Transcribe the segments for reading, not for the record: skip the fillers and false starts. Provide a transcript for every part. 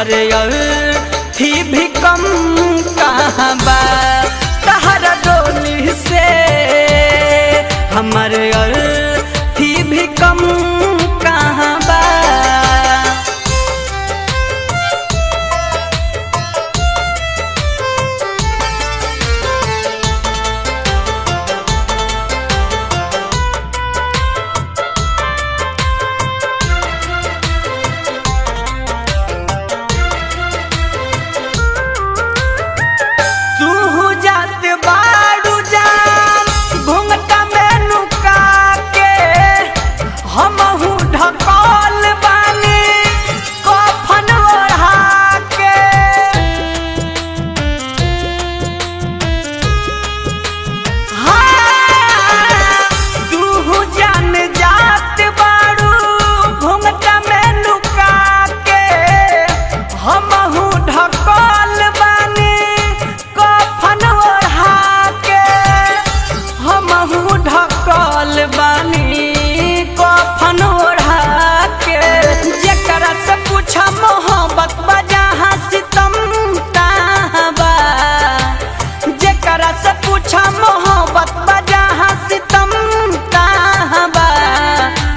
हमारे थी भी कम कहाँ बा तहरा डोली से हमारे थी भी कम कहाँ बा। मोहब्बत बजहा सितम ताबा जेकरा से पूछा मोहब्बत बजहा सितम ताबा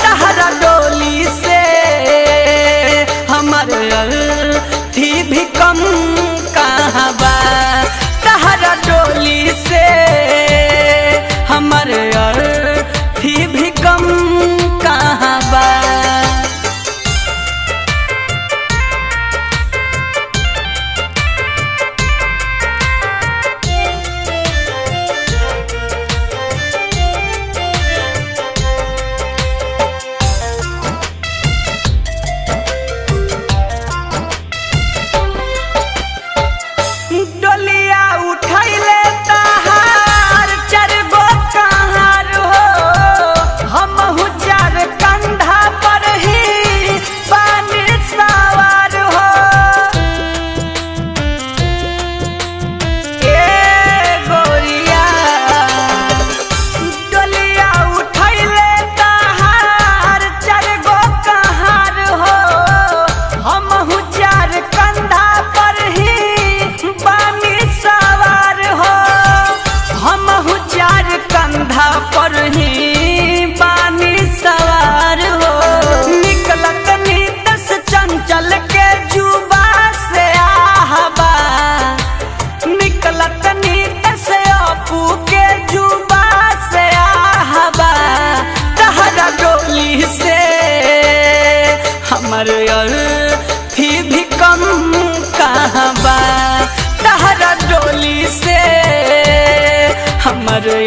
तहरा डोली से हमारे थी भी कम कहाँ बा तहरा डोली से हमारे थी भी कम कहाँ बा। डोलिया उठैले तहार चार गो कहार हो हमहु चार कंधा पर ही पानी सवार हो। ए गोरिया डोलिया उठैले तहार चार गो कहार हो हमहु चार कंधा पर ही पानी सवार हो हमहु चार कंधा पर ही पानी सवार हो। निकलत नीतस चंचल के जुबा से आहबा निकलत नीतस अपू के जुबा से आहबा तहरा डोली से हमारे थी भी कम कहाँ बा तहरा डोली से हमारे